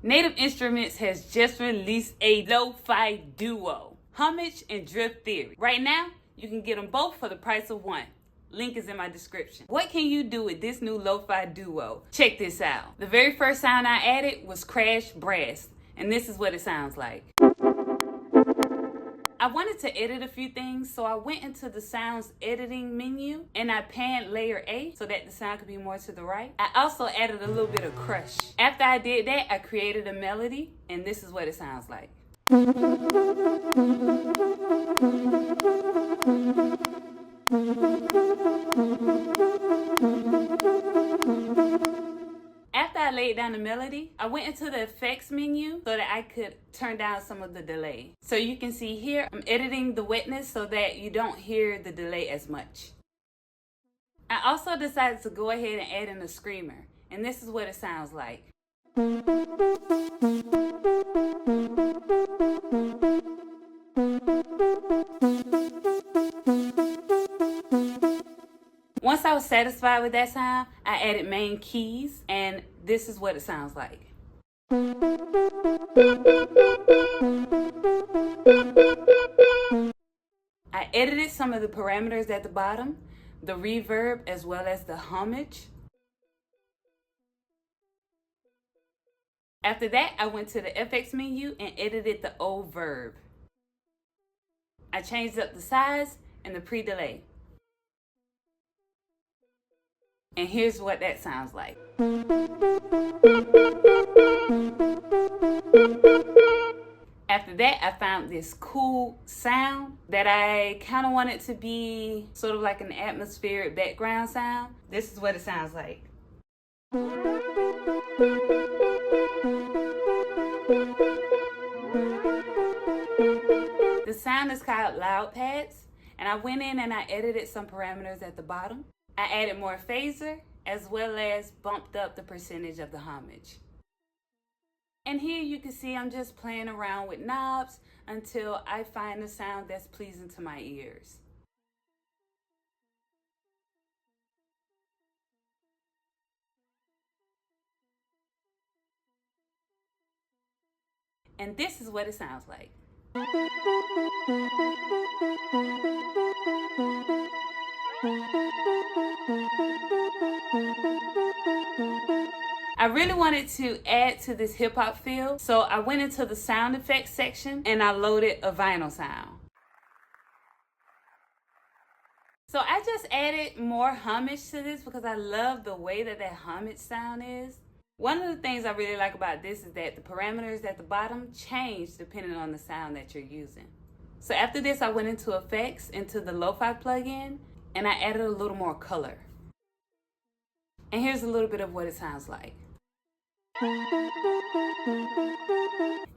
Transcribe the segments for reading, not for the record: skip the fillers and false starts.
Native Instruments has just released a lo-fi duo, Homage and Drift Theory. Right now, you can get them both for the price of one. Link is in my description. What can you do with this new lo-fi duo? Check this out. The very first sound I added was crash brass, and this is what it sounds like. I wanted to edit a few things, so I went into the sounds editing menu and I panned layer A so that the sound could be more to the right. I also added a little bit of crush. After I did that, I created a melody, and this is what it sounds like. After I laid down the melody, I went into the effects menu so that I could turn down some of the delay. So you can see here, I'm editing the wetness so that you don't hear the delay as much. I also decided to go ahead and add in a screamer, and this is what it sounds like. Once I was satisfied with that sound, I added main keys, and this is what it sounds like. I edited some of the parameters at the bottom, the reverb as well as the homage. After that, I went to the FX menu and edited the O verb. I changed up the size and the pre-delay. And here's what that sounds like. After that, I found this cool sound that I kind of wanted to be sort of like an atmospheric background sound. This is what it sounds like. The sound is called loud pads, and I went in and I edited some parameters at the bottom. I added more phaser as well as bumped up the percentage of the homage. And here you can see I'm just playing around with knobs until I find a sound that's pleasing to my ears. And this is what it sounds like. I really wanted to add to this hip hop feel, so I went into the sound effects section and I loaded a vinyl sound. So I just added more homage to this because I love the way that homage sound is. One of the things I really like about this is that the parameters at the bottom change depending on the sound that you're using. So after this, I went into effects, into the lo-fi plugin, and I added a little more color. And here's a little bit of what it sounds like.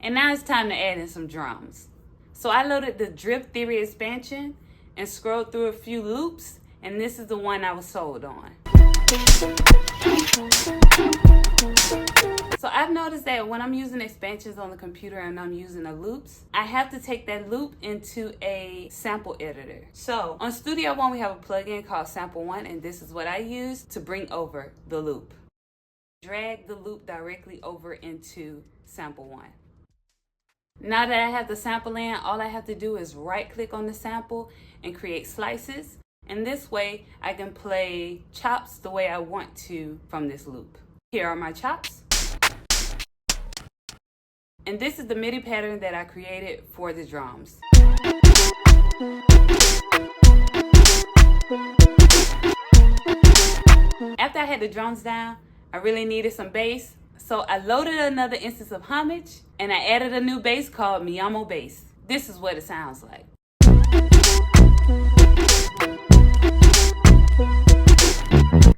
And now it's time to add in some drums. So I loaded the Drift Theory expansion and scrolled through a few loops, and this is the one I was sold on. So I've noticed that when I'm using expansions on the computer and I'm using the loops, I have to take that loop into a sample editor. So on Studio One, we have a plugin called Sample One, and this is what I use to bring over the loop. Drag the loop directly over into Sample One. Now that I have the sample in, all I have to do is right click on the sample and create slices. And this way I can play chops the way I want to from this loop. Here are my chops. And this is the MIDI pattern that I created for the drums. After I had the drums down, I really needed some bass. So I loaded another instance of Homage and I added a new bass called Miyamo Bass. This is what it sounds like.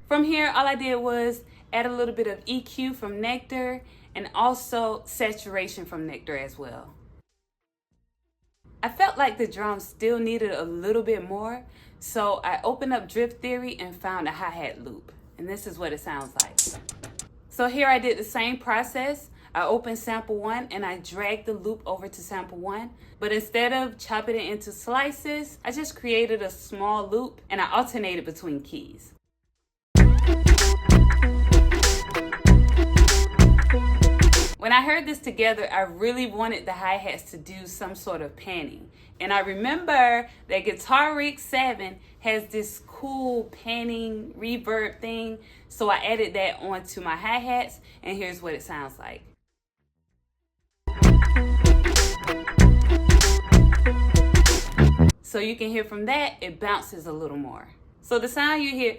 From here, all I did was add a little bit of EQ from Nectar and also saturation from Nectar as well. I felt like the drums still needed a little bit more, so I opened up Drift Theory and found a hi-hat loop, and this is what it sounds like. So here I did the same process. I opened Sample One and I dragged the loop over to Sample One, but instead of chopping it into slices, I just created a small loop and I alternated between keys. When I heard this together, I really wanted the hi-hats to do some sort of panning. And I remember that Guitar Rig 7 has this cool panning reverb thing. So I added that onto my hi-hats, and here's what it sounds like. So you can hear from that, it bounces a little more. So the sound you hear,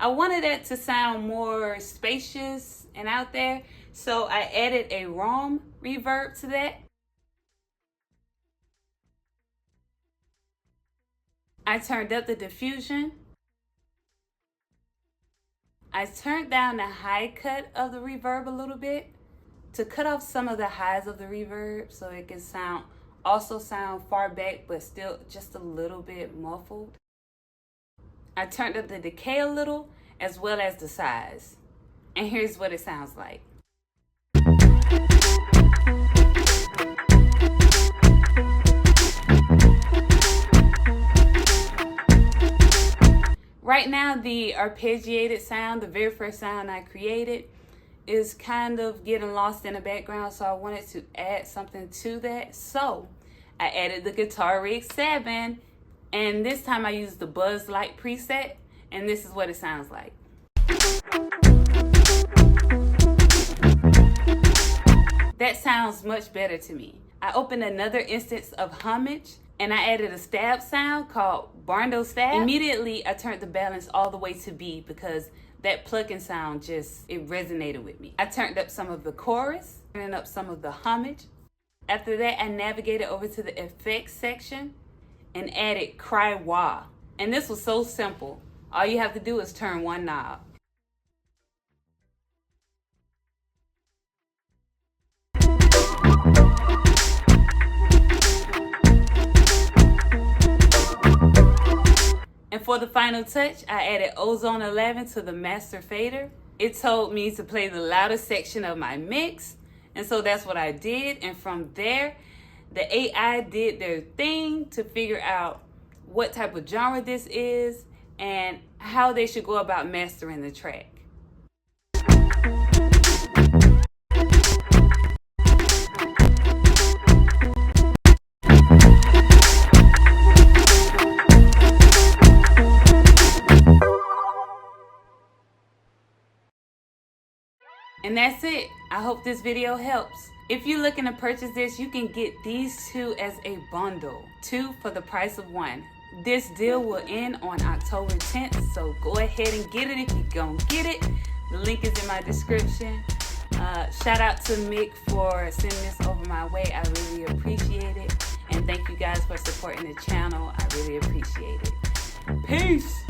I wanted it to sound more spacious and out there. So I added a ROM reverb to that. I turned up the diffusion. I turned down the high cut of the reverb a little bit to cut off some of the highs of the reverb so it can also sound far back but still just a little bit muffled. I turned up the decay a little as well as the size. And here's what it sounds like. Right now, the arpeggiated sound, the very first sound I created, is kind of getting lost in the background, so I wanted to add something to that. So I added the Guitar Rig 7, and this time I used the Buzz Light preset, and this is what it sounds like. That sounds much better to me. I opened another instance of Homage, and I added a stab sound called Barndo Stab. Immediately, I turned the balance all the way to B because that plucking sound it resonated with me. I turned up some of the chorus, turned up some of the Homage. After that, I navigated over to the effects section and added Cry Wah. And this was so simple. All you have to do is turn one knob. And for the final touch, I added Ozone 11 to the master fader. It told me to play the loudest section of my mix, and so that's what I did. And from there, the AI did their thing to figure out what type of genre this is and how they should go about mastering the track. And that's it. I hope this video helps. If you're looking to purchase this, you can get these two as a bundle. 2 for the price of 1. This deal will end on October 10th, so go ahead and get it if you're gonna get it. The link is in my description. Shout out to Mick for sending this over my way. I really appreciate it. And thank you guys for supporting the channel. I really appreciate it. Peace.